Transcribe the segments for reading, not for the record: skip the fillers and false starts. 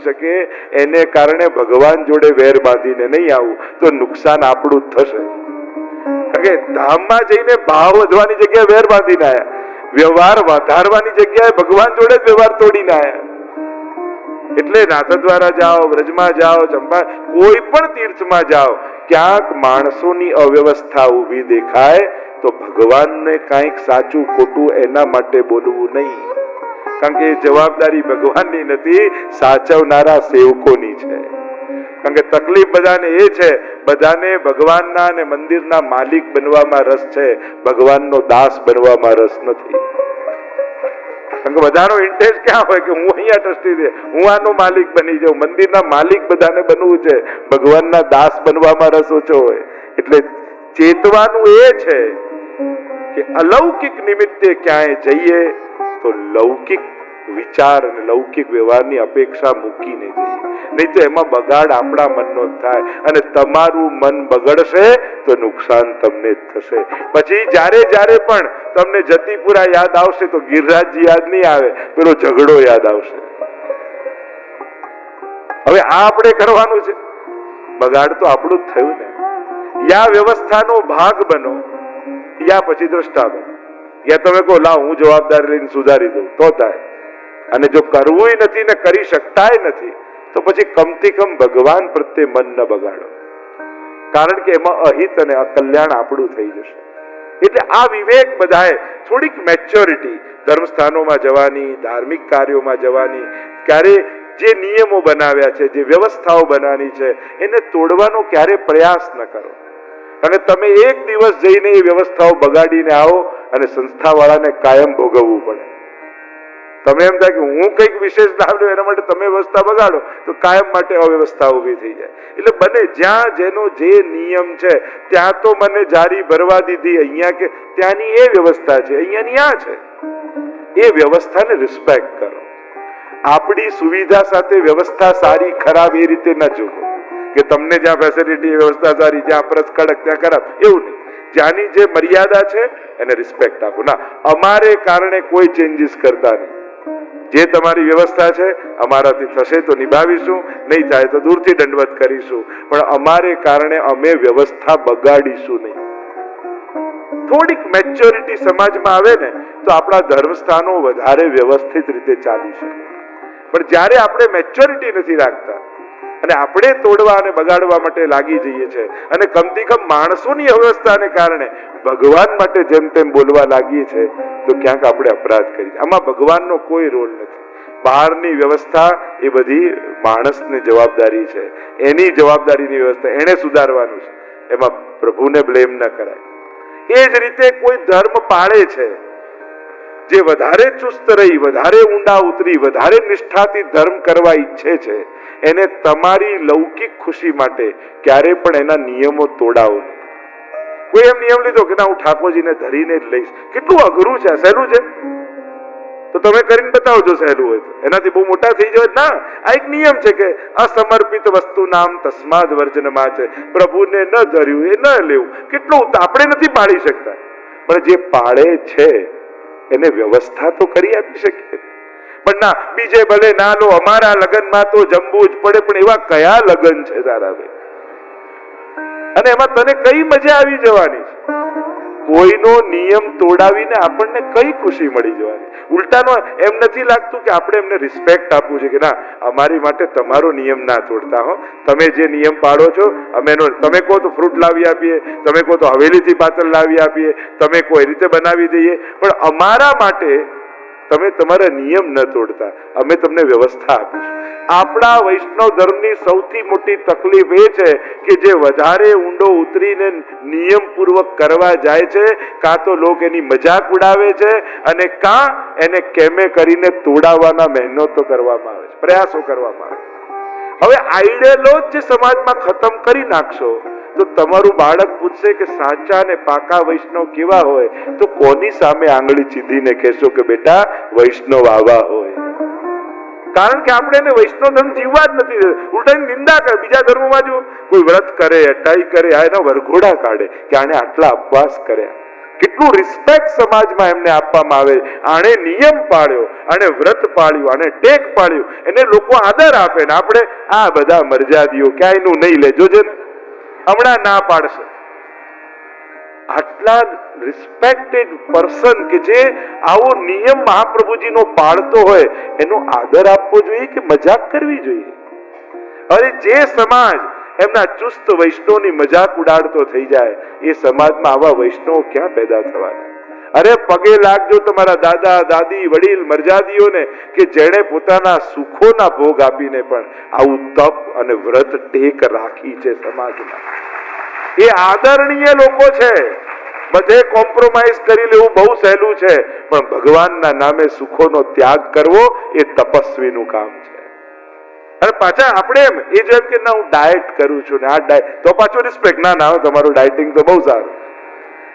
શકે, એને કારણે ભગવાન જોડે વેર બાંધીને નહીં આવું તો નુકસાન આપણું જ થશે. કારણ કે ધામમાં જઈને ભાવ વધવાની જગ્યાએ વેર બાંધીને આવ્યા, વ્યવહાર વધારવાની જગ્યાએ ભગવાન જોડે જ વ્યવહાર તોડીને આવ્યા. એટલે નાથદ્વારા જાઓ, વ્રજમાં જાઓ, ચંપા, કોઈ પણ તીર્થમાં જાઓ, ક્યાંક માણસોની અવ્યવસ્થા ઊભી દેખાય તો ભગવાનને કાંઈક સાચું ખોટું એના માટે બોલવું નહીં. કારણ કે એ જવાબદારી ભગવાનની નથી, સાચવનારા સેવકોની છે. કારણ કે તકલીફ બધાને એ છે, બધાને ભગવાનના અને મંદિરના માલિક બનવામાં રસ છે, ભગવાનનો દાસ બનવામાં રસ નથી. કારણ કે બધાનો ઇન્ટરેસ્ટ ક્યાં હોય કે હું અહીંયા ટ્રસ્ટી છે, હું આનો માલિક બની જાઉં. મંદિરના માલિક બધાને બનવું છે, ભગવાનના દાસ બનવામાં રસ ઓછો હોય. એટલે ચેતવાનું એ છે કે અલૌકિક નિમિત્તે ક્યાંય જઈએ તો લૌકિક વિચાર અને લૌકિક વ્યવહારની અપેક્ષા મૂકીને જઈએ, નહીં તો એમાં બગાડ આપણા મનનો જ થાય અને તમારું મન બગડશે તો નુકસાન તમને જ થશે. પછી જ્યારે પણ તમને જતીપુરા યાદ આવશે તો ગિરિરાજજી યાદ નહીં આવે, પેલો ઝઘડો યાદ આવશે. હવે આ આપણે કરવાનું છે, બગાડ તો આપણું જ થયું ને. યા વ્યવસ્થાનો ભાગ બનો, યા પછી દ્રષ્ટા બનો. યા તમે કહો લાવ હું જવાબદારી લઈને સુધારી દઉં તો થાય, અને જો કરવું નથી ને કરી શકતાય નથી તો પછી કમથી કમ ભગવાન પ્રત્યે મન ન બગાડો. કારણ કે એમાં અહિત અને અકલ્યાણ આપણું થઈ જશે. એટલે આ વિવેક બધાએ થોડીક મેચ્યોરિટી, ધર્મસ્થાનોમાં જવાની, ધાર્મિક કાર્યોમાં જવાની, ક્યારે જે નિયમો બનાવ્યા છે, જે વ્યવસ્થાઓ બનાવવાની છે, એને તોડવાનો ક્યારે પ્રયાસ ન કરો. અને તમે એક દિવસ જઈને એ વ્યવસ્થાઓ બગાડીને આવો અને સંસ્થાવાળાને કાયમ ભોગવવું પડે. તમે એમ થાય કે હું કંઈક વિશેષ લાભ લ્યો એના માટે તમે વ્યવસ્થા બગાડો તો કાયમ માટે અવ્યવસ્થા ઊભી થઈ જાય. એટલે બને જ્યાં જેનો જે નિયમ છે ત્યાં તો મને જારી ભરવા દીધી, અહીંયા કે ત્યાંની એ વ્યવસ્થા છે, અહીંયાની આ છે. એ વ્યવસ્થાને રિસ્પેક્ટ કરો. આપણી સુવિધા સાથે વ્યવસ્થા સારી ખરાબ એ રીતે ન જુઓ કે તમને જ્યાં ફેસિલિટી વ્યવસ્થા સારી, જ્યાં પ્રસ કડક ત્યાં ખરાબ, એવું નહીં. જ્યાંની જે મર્યાદા છે એને રિસ્પેક્ટ આપો. ના, અમારે કારણે કોઈ ચેન્જીસ કરતા નહીં. જે તમારી વ્યવસ્થા છે અમારાથી થશે તો નિભાવીશું, નહીં થાય તો દૂરથી દંડવત કરીશું, પણ અમારે કારણે અમે વ્યવસ્થા બગાડીશું નહીં. થોડીક મેચ્યોરિટી સમાજમાં આવે ને તો આપણા ધર્મસ્થાનો વધારે વ્યવસ્થિત રીતે ચાલી શકે. પણ જ્યારે આપણે મેચ્યોરિટી નથી રાખતા અને આપણે તોડવા અને બગાડવા માટે લાગી જઈએ છીએ અને કમથી કમ માણસોની અવ્યવસ્થાને કારણે ભગવાન માટે જેમ તેમ બોલવા લાગીએ છીએ તો ક્યાંક આપણે અપરાધ કરીએ. આમાં ભગવાનનો કોઈ રોલ નથી. બહારની વ્યવસ્થા એ બધી માણસની જવાબદારી છે, એની જવાબદારીની વ્યવસ્થા એણે સુધારવાનું છે, એમાં પ્રભુને બ્લેમ ન કરાય. એ જ રીતે કોઈ ધર્મ પાળે છે, જે વધારે ચુસ્ત રહી, વધારે ઊંડા ઉતરી, વધારે નિષ્ઠાથી ધર્મ કરવા ઈચ્છે છે, એને તમારી લૌકિક ખુશી માટે ક્યારે પણ એના નિયમો તોડાવો નહીં. કોઈ એમ નિયમ લીધો કે ના હું ઠાકોરજીને ધરીને જ લઈશ, કેટલું અઘરું છે, સહેલું છે? તો તમે કરીને બતાવજો સહેલું હોય તો. એનાથી બહુ મોટા થઈ જાય ના. આ એક નિયમ છે કે અસમર્પિત વસ્તુ નામ તસ્માદ વર્જનમાં છે. પ્રભુને ન ધર્યું એ ન લેવું. કેટલું આપણે નથી પાળી શકતા, પણ જે પાળે છે એને વ્યવસ્થા તો કરી આપી શકીએ. પણ ના, બીજે ભલે ના લો, અમારા લગ્નમાં તો જમવું જ પડે. પણ એવા કયા લગ્ન છે તારા ભાઈ? અને એમાં તને કઈ મજા આવી જવાની છે? કોઈનો નિયમ તોડાવીને આપણને કઈ ખુશી મળી જવાની? ઉલટાનો એમ નથી લાગતું કે આપણે એમને રિસ્પેક્ટ આપવું છે કે ના અમારી માટે તમારો નિયમ ના તોડતા હો, તમે જે નિયમ પાડો છો અમે એનો, તમે કહો તો ફ્રૂટ લાવી આપીએ, તમે કહો તો હવેલીથી પાતળ લાવી આપીએ, તમે કોઈ રીતે બનાવી દઈએ, પણ અમારા માટે તમે તમારા નિયમ ન તોડતા, અમે તમને વ્યવસ્થા આપીશું. આપણા વૈષ્ણવ ધર્મની સૌથી મોટી તકલીફ એ છે કે જે વધારે ઊંડો ઉતરીને નિયમપૂર્વક કરવા જાય છે, કાં તો લોકો એની મજાક ઉડાવે છે અને કાં એને કેમે કરીને તોડાવવાના મહેનતો કરવામાં આવે છે, પ્રયાસો કરવામાં આવે છે. હવે આઈડિયલો જ સમાજમાં ખતમ કરી નાખશો તો તમારું બાળક પૂછશે કે સાચા અને પાકા વૈષ્ણવ કેવા હોય, તો કોની સામે આંગળી ચીધીને કહેશો કે બેટા વૈષ્ણવ આવા હોય? કારણ કે આપણે એને વૈષ્ણવ ધર્મ જીવવા જ નથી, ઉલટાની નિંદા કરે. બીજા ધર્મોમાં જો કોઈ વ્રત કરે, અટાઈ કરે, આ એના વરઘોડા કાઢે કે આને આટલા ઉપવાસ કર્યા, કેટલું રિસ્પેક્ટ સમાજમાં એમને આપવામાં આવે. આણે નિયમ પાળ્યો, આણે વ્રત પાળ્યું, આણે ટેક પાળ્યું, એને લોકો આદર આપે ને આપણે આ બધા મરજાદીઓ ક્યાંયનું નહીં લે, જોજે ને હમણાં ના પાડશે. આટલા રિસ્પેક્ટેડ પર્સન કે જે આવો નિયમ મહાપ્રભુજીનો પાળતો હોય એનો આદર આપવો જોઈએ કે મજાક કરવી જોઈએ? અરે જે સમાજ એમના ચુસ્ત વૈષ્ણવની મજાક ઉડાડતો થઈ જાય એ સમાજમાં આવા વૈષ્ણવ ક્યાં પેદા થવાના? અરે પગે લાગજો તમારા દાદા દાદી વડીલ મરજાદીઓને કે જેણે પોતાના સુખોના ભોગ આપીને પણ આવું તપ અને વ્રત ટેક રાખી છે સમાજમાં. એ આદરણીય લોકો છે. બધે કોમ્પ્રોમાઇઝ કરી લેવું બહુ સહેલું છે, પણ ભગવાનના નામે સુખોનો ત્યાગ કરવો એ તપસ્વીનું કામ છે. અને પાછા આપણે એમ એ જેમ કે ના હું ડાયટ કરું છું ને આ ડાયટ તો પાછું રિસ્પેક્ટ, ના ના તમારું ડાયટિંગ તો બહુ સારું.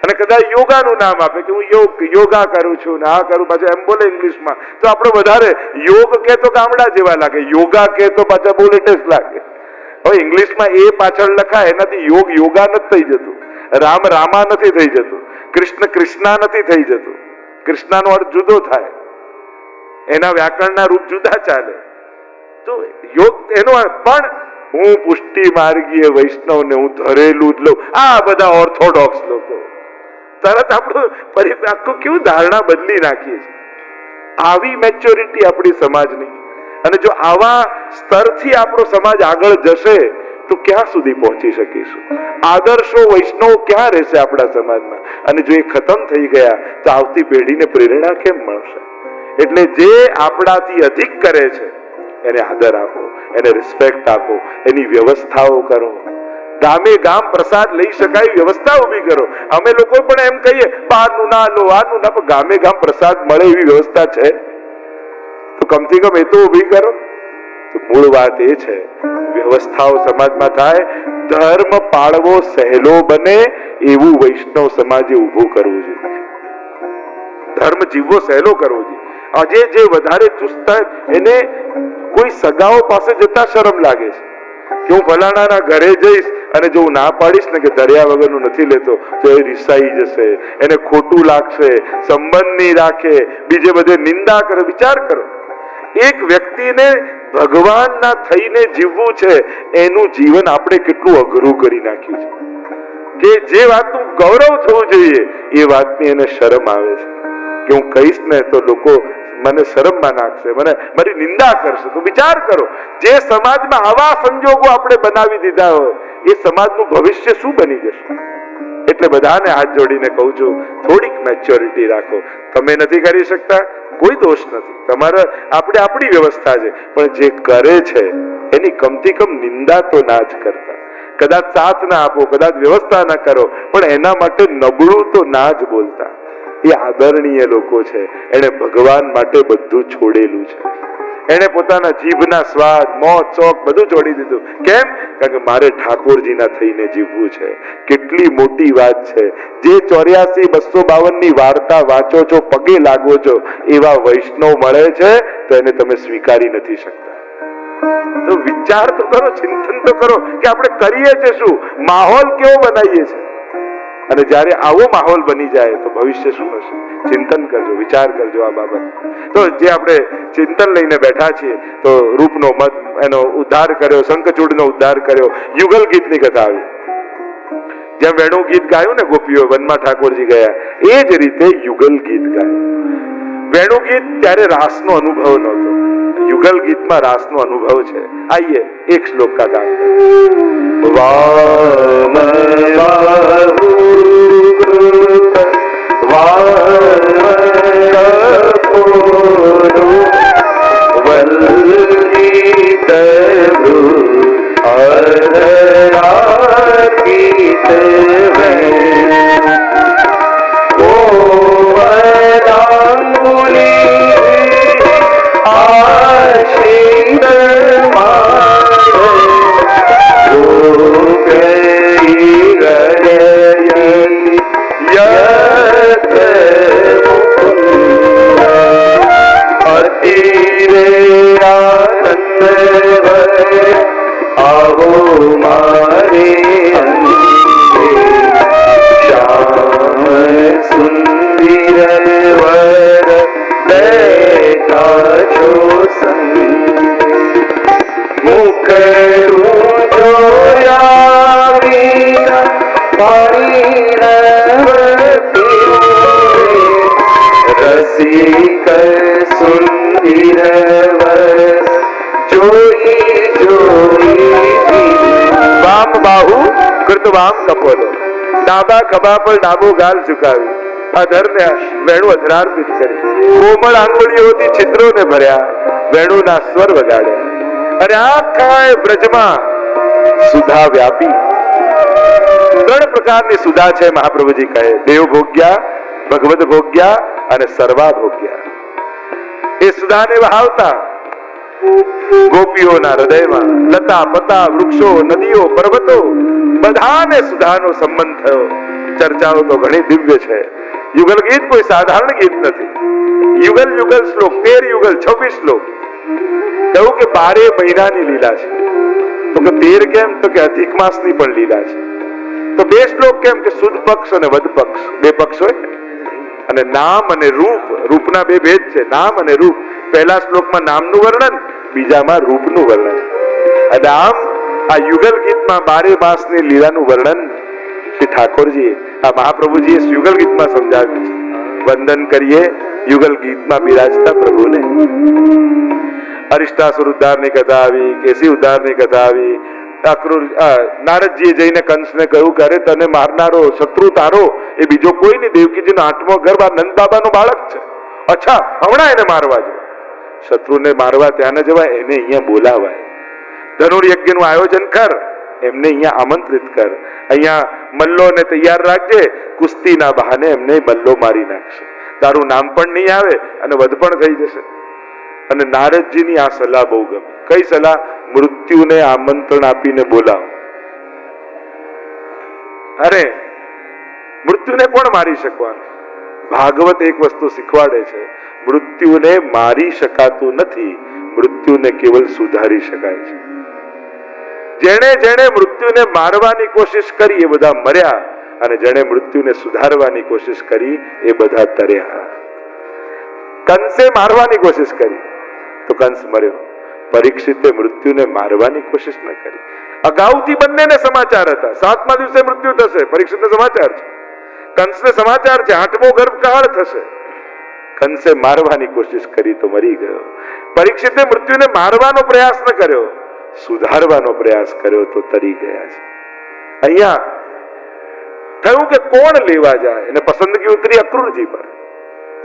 અને કદાચ યોગાનું નામ આપે કે હું યોગા કરું છું ને આ કરું, પાછા એમ બોલે ઇંગ્લિશમાં તો આપણે વધારે યોગ કે તો ગામડા જેવા લાગે, યોગા કે તો પાછા બહુ લેટેસ્ટ લાગે. હવે ઇંગ્લિશમાં એ પાછળ લખાય એનાથી યોગ યોગા નથી થઈ જતું, રામ રામા નથી થઈ જતું, કૃષ્ણ કૃષ્ણા નથી થઈ જતું. કૃષ્ણાનો અર્થ જુદો થાય, એના વ્યાકરણના રૂપ જુદા ચાલે. તો યોગ એનો પણ હું પુષ્ટિ માર્ગીય વૈષ્ણવને હું ધરેલું જ લઉં. આ બધા ઓર્થોડોક્સ લોકો તરત આપણું આખું કેવું ધારણા બદલી નાખીએ છીએ. આવી મેચ્યોરિટી આપણી સમાજની. અને જો આવા સ્તરથી આપણો સમાજ આગળ જશે તો ક્યાં સુધી પહોંચી શકીશું? આદર્શો વૈષ્ણવ ક્યાં રહેશે આપણા સમાજમાં? અને જો એ ખતમ થઈ ગયા તો આવતી પેઢીને પ્રેરણા કેમ મળશે? એટલે જે આપણાથી અધિક કરે છે એને આદર આપો, એને રિસ્પેક્ટ આપો, એની વ્યવસ્થાઓ કરો. ગામે ગામ પ્રસાદ લઈ શકાય વ્યવસ્થા ઉભી કરો. અમે લોકો પણ એમ કહીએ બહારનું ના લો, આનું ના, પણ ગામે ગામ પ્રસાદ મળે એવી વ્યવસ્થા છે તો કમથી કમ એ તો ઉભી કરો. તો મૂળ વાત એ છે વ્યવસ્થાઓ સમાજમાં થાય, ધર્મ પાળવો સહેલો બને એવું વૈષ્ણવ સમાજે ઊભું કરવું જોઈએ. ધર્મ જીવવો સહેલો કરવો જોઈએ. આજે જે વધારે ચુસ્ત એને કોઈ સગાઓ પાસે જતા શરમ લાગે છે કે હું ફલાણાના ઘરે જઈશ અને જો હું ના પાડીશ ને કે દરિયા વગરનું નથી લેતો તો એ રિસાઈ જશે, એને ખોટું લાગશે, સંબંધ નહીં રાખે, બીજે બધે નિંદા કરે. વિચાર કરો, એક વ્યક્તિને ભગવાનના થઈને જીવવું છે એનું જીવન આપણે કેટલું અઘરું કરી નાખ્યું છે કે જે વાતનું ગૌરવ થવું જોઈએ એ વાતની એને શરમ આવે છે કે હું કહીશ ને તો લોકો મને શરમમાં નાખશે, મને મારી નિંદા કરશે. તો વિચાર કરો, જે સમાજમાં આવા સંજોગો આપણે બનાવી દીધા હોય એ સમાજનું ભવિષ્ય શું બની જશે? એટલે બધાને હાથ જોડીને કહું છું, થોડીક મેચ્યોરિટી રાખો. તમે નથી કરી શકતા, કોઈ દોષ નથી, તમારા આપણે આપણી વ્યવસ્થા છે, પણ જે કરે છે એની કમથી કમ નિંદા તો ના જ કરતા. કદાચ સાથ ના આપો, કદાચ વ્યવસ્થા ના કરો, પણ એના માટે નબળું તો ના જ બોલતા. એ આદરણીય લોકો છે. એને ભગવાન માટે બધું છોડેલું છે. એને પોતાના જીભના સ્વાદ, મોજ, શોખ બધું છોડી દીધું. કેમ? કારણ કે મારે ઠાકોરજીના થઈને જીવવું છે. કેટલી મોટી વાત છે. જે 84-252 ની વાર્તા વાંચો છો, પગે લાગો છો, એવા વૈષ્ણવ મળે છે તો એને તમે સ્વીકારી નથી શકતા. તો વિચાર તો કરો, ચિંતન તો કરો કે આપણે કરીએ છે શું, માહોલ કેવો બનાવીએ છીએ. અને જ્યારે આવો માહોલ બની જાય તો ભવિષ્ય શું હશે? ચિંતન કરજો, વિચાર કરજો આ બાબત. તો જે આપણે ચિંતન લઈને બેઠા છીએ તો રૂપનો મત એનો ઉદ્ધાર કર્યો, શંખચૂડનો ઉદ્ધાર કર્યો, યુગલ ગીતની કથા આવી. જેમ વેણુ ગીત ગાયું ને ગોપીઓ વનમાં ઠાકોરજી ગયા, એ જ રીતે યુગલ ગીત ગાયું. વેણુ ગીત ત્યારે રાસનો અનુભવ નહોતો, યુગલ ગીતમાં રાસનો અનુભવ છે. આઈએ એક શ્લોક કા ગાન. વામ કરું જોયા વિના પાણી રસિક સુંદર જોઈ જોઈ વામ બાહુ કૃતવામ કપોલો, ડાબા ખભા પર ડાબો ગાલ ઝુકાવી અધરને વેણુ અધરાર્પિત કરી, કોમળ આંગળીઓથી છિદ્રોને ભર્યા, વેણુના સ્વર વગાડ્યા અને આખા બ્રજમાં સુધા વ્યાપી. ત્રણ પ્રકારની સુધા છે મહાપ્રભુજી કહે, દેવ ભોગ્યા, ભગવદ ભોગ્યા અને સર્વા ભોગ્યા. એ સુધાને વહાવતા ગોપીઓના હૃદયમાં લતા પતા વૃક્ષો નદીઓ પર્વતો બધાને સુધાનો સંબંધ થયો. ચર્ચાઓ તો ઘણી દિવ્ય છે. યુગલ ગીત કોઈ સાધારણ ગીત નથી. યુગલ યુગલ શ્લોક 13 યુગલ 26 શ્લોક. કહ્યું કે 12 મહિનાની લીલા છે. તો કે 13 કેમ? તો કે અધિક માસની પણ લીલા છે. તો 2 શ્લોક કેમ? કે સુદ પક્ષ અને વદ પક્ષ, 2 પક્ષ હોય અને નામ અને રૂપ. રૂપના 2 ભેદ છે, નામ અને રૂપ. પહેલા શ્લોકમાં નામનું વર્ણન, બીજામાં રૂપનું વર્ણન. અને આમ આ યુગલ ગીતમાં 12 માસની લીલાનું વર્ણન શ્રી ઠાકોરજીએ, આ મહાપ્રભુજીએ યુગલ ગીતમાં સમજાવ્યું છે. વંદન કરીએ યુગલ ગીતમાં બિરાજતા પ્રભુને. અરિષ્ટાસુર ઉદ્ધારની કથા આવી, કેસી ઉદ્ધારની કથા આવી. નારદજીએ જઈને કંસને કહ્યું કે અરે તને મારનારો શત્રુ તારો એ બીજો કોઈ નહીં, દેવકીજીનો 8મો ગર્ભ આ નંદ બાબાનો બાળક છે. અચ્છા, હમણાં એને મારવા જો. શત્રુને મારવા ત્યાં ન જવાય, એને અહીંયા બોલાવાય. ધનુર્યજ્ઞનું આયોજન કર, એમને અહીંયા આમંત્રિત કર. અહીંયા મલ્લોને તૈયાર રાખજે, કુસ્તીના બહાને એમને મલ્લો મારી નાખશે. તારું નામ પણ નહીં આવે અને વધ પણ થઈ જશે. અને નારદજીની આ સલાહ બહુ ગમી. કઈ સલાહ? મૃત્યુને આમંત્રણ આપીને બોલાવો. અરે મૃત્યુને કોણ મારી શકવાનું? ભાગવત એક વસ્તુ શીખવાડે છે, મૃત્યુને મારી શકાતું નથી, મૃત્યુને કેવલ સુધારી શકાય છે. જેણે જેણે મૃત્યુને મારવાની કોશિશ કરી એ બધા મર્યા, અને જેણે મૃત્યુને સુધારવાની કોશિશ કરી એ બધા તર્યા. કંસે મારવાની કોશિશ કરી તો કંસ મર્યો. પરીક્ષિતે મૃત્યુને મારવાની કોશિશ ન કરી. અગાઉથી બંનેને સમાચાર હતા, 7મા દિવસે મૃત્યુ થશે, પરીક્ષિતને સમાચાર છે. કંસને સમાચાર છે 8મો ગર્ભકાળ થશે. કંસે મારવાની કોશિશ કરી તો મરી ગયો. પરીક્ષિતે મૃત્યુને મારવાનો પ્રયાસ ન કર્યો, સુધારવાનો પ્રયાસ કર્યો તો તરી ગયા છે. અહીંયા થયું કે કોણ લેવા જાય, એને પસંદગી ઉતરી અક્રૂરજી પર.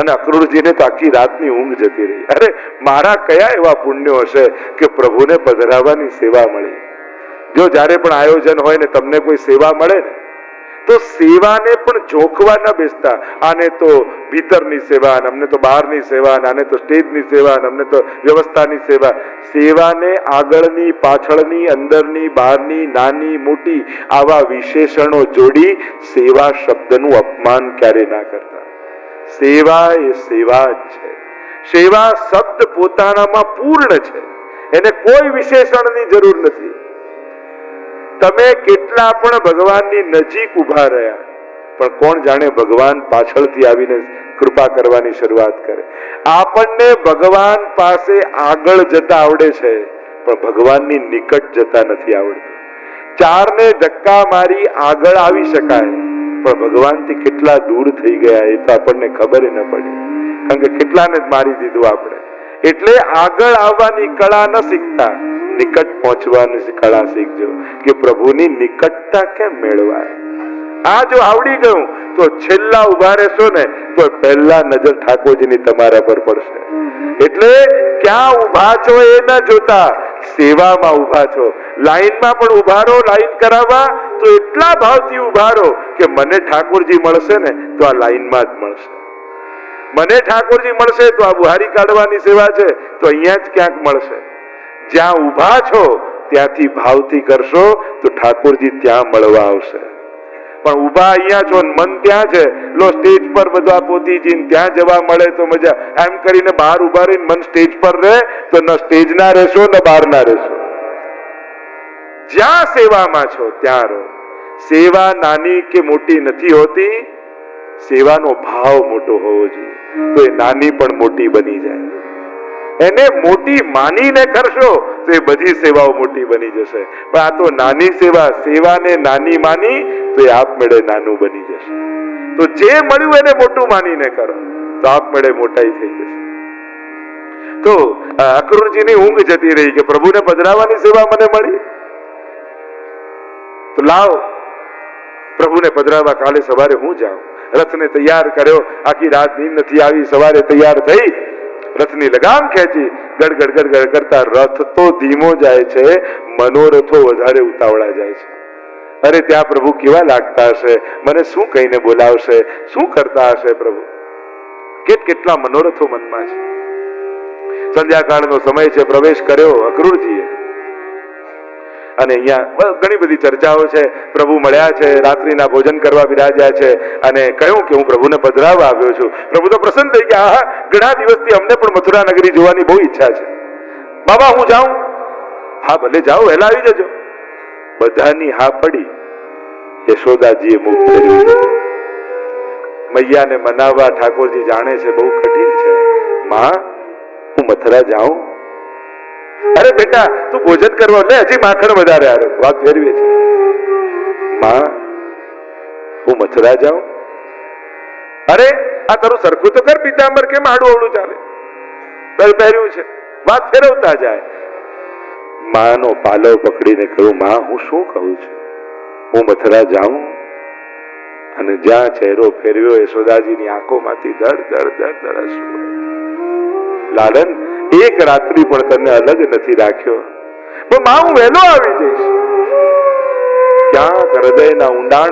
અને અક્રૂરજીને તો આખી રાતની ઊંઘ જતી રહી. અરે મારા કયા એવા પુણ્યો હશે કે પ્રભુને પધરાવવાની સેવા મળી. જો જ્યારે પણ આયોજન હોય ને તમને કોઈ સેવા મળે ને તો સેવાને પણ જોખવા ન બેસતા. આને તો ભીતરની સેવા, અમને તો બહારની સેવા, આને તો સ્ટેજની સેવા, અમને તો વ્યવસ્થાની સેવા. સેવાને આગળની, પાછળની, અંદરની, બહારની, નાની મોટી આવા વિશેષણો જોડી સેવા શબ્દનું અપમાન ક્યારે ના કરતા. સેવા એ સેવા જ છે. સેવા શબ્દ પોતાનામાં પૂર્ણ છે, એને કોઈ વિશેષણની જરૂર નથી. તમે કેટલા પણ ભગવાનની નજીક ઉભા રહ્યા, પણ કોણ જાણે ભગવાન પાછળથી આવીને કૃપા કરવાની શરૂઆત કરે. આપણને ભગવાન પાસે આગળ જતા આવડે છે, પણ ભગવાનની નિકટ જતા નથી આવડતું. 4ને ધક્કા મારી આગળ આવી શકાય, પણ ભગવાનથી કેટલા દૂર થઈ ગયા એ તો આપણને ખબર ન પડી, કારણ કે કેટલાને જ મારી દીધું આપણે. એટલે આગળ આવવાની કળા ન શીખતા, નિકટ પહોંચવાની કળા શીખજો કે પ્રભુની નિકટતા કેમ મેળવાય. આ જો આવડી ગયું તો છેલ્લા ઉભા રહેશો ને તો પહેલા નજર ઠાકોરજીની તમારા પર પડશે. એટલે ક્યાં ઉભા છો એ ન જોતા, સેવામાં ઉભા છો. લાઈનમાં પણ ઉભા રહો, લાઈન કરાવવા તો એટલા ભાવથી ઉભા રહો કે મને ઠાકોરજી મળશે ને તો આ લાઈનમાં જ મળશે. મને ઠાકોરજી મળશે તો આ બુહારી કાઢવાની સેવા છે તો અહીંયા જ ક્યાંક મળશે. જ્યાં ઉભા છો ત્યાંથી ભાવથી કરશો તો ઠાકોરજી ત્યાં મળવા આવશે. પણ ઉભા અહીંયા છો, મન ત્યાં છે, લો સ્ટેજ પર બધા પોતીજી ત્યાં જવા મળે તો મજા, એમ કરીને બહાર ઉભા રહીને મન સ્ટેજ પર રહે તો ન સ્ટેજ ના રહેશો ન બહાર ના રહેશો. જ્યાં સેવામાં છો ત્યાં રહો. સેવા નાની કે મોટી નથી હોતી, સેવાનો ભાવ મોટો હોવો જોઈએ તો એ નાની પણ મોટી બની જાય. એને મોટી માનીને કરશો તો એ બધી સેવાઓ મોટી બની જશે. પણ આ તો નાની સેવાને નાની માની તો એ આપમેળે નાનું બની જશે. તો જે મળ્યું એને મોટું માનીને કરો તો આપમેળે મોટાઈ થઈ જશે. તો અક્રૂરજીની ઊંઘ જતી રહી કે પ્રભુને પધરાવવાની સેવા મને મળી, તો લાવ પ્રભુને પધરાવવા કાલે સવારે હું જાઉં. રથને તૈયાર કર્યો, આખી રાત નીંદ નથી આવી, સવારે તૈયાર થઈ, રથની લગામ ખેંચી, ગડગડ ગડગડ કરતા રથ તો ધીમો જાય છે, મનોરથો વધારે ઉતાવળા જાય છે. અરે ત્યાં પ્રભુ કેવા લાગતા હશે, મને શું કહીને બોલાવશે, શું કરતા હશે પ્રભુ, કેટલા મનોરથો મનમાં છે. સંધ્યાકાળનો સમય છે, પ્રવેશ કર્યો અક્રૂરજીએ, અને અહીંયા ઘણી બધી ચર્ચાઓ છે. પ્રભુ મળ્યા છે, રાત્રિના ભોજન કરવા બિરાજ્યા છે, અને કહ્યું કે હું પ્રભુને પધરાવવા આવ્યો છું. પ્રભુ તો પ્રસન્ન થઈ ગયા. હા, ઘણા દિવસથી અમને પણ મથુરા નગરી જોવાની બહુ ઈચ્છા છે. બાબા હું જાઉં? હા ભલે જાઓ, વહેલા આવી જજો. બધાની હા પડી. યશોદાજીએ મુખ ફેરવી. મૈયાને મનાવવા ઠાકોરજી જાણે છે બહુ કઠિન છે. માં હું મથુરા જાઉં? અરે બેટા તું ભોજન કરવા લે, હજી માખણ વધારે આવે. વાત ફેરવી છે. માં હું મથુરા જાઉં? અરે આ તારું સરખું તો કર, પિતાંબર કેમ આડું અવળું ચાલે, પહેર્યું છે. વાત ફેરવતા જાય. માનો પાલવ પકડીને કહ્યું, માં હું શું કહું છું, હું મથુરા જાઉં? અને જ્યાં ચહેરો ફેરવ્યો યશોદાજીની આંખોમાંથી દડ દડ દડ દડ અશ્રુ. લાલન એક રાત્રિ પણ તને અલગ નથી રાખ્યો, પણ માં હું વહેલો આવી જઈશ. ક્યાંક હૃદયના ઊંડાણ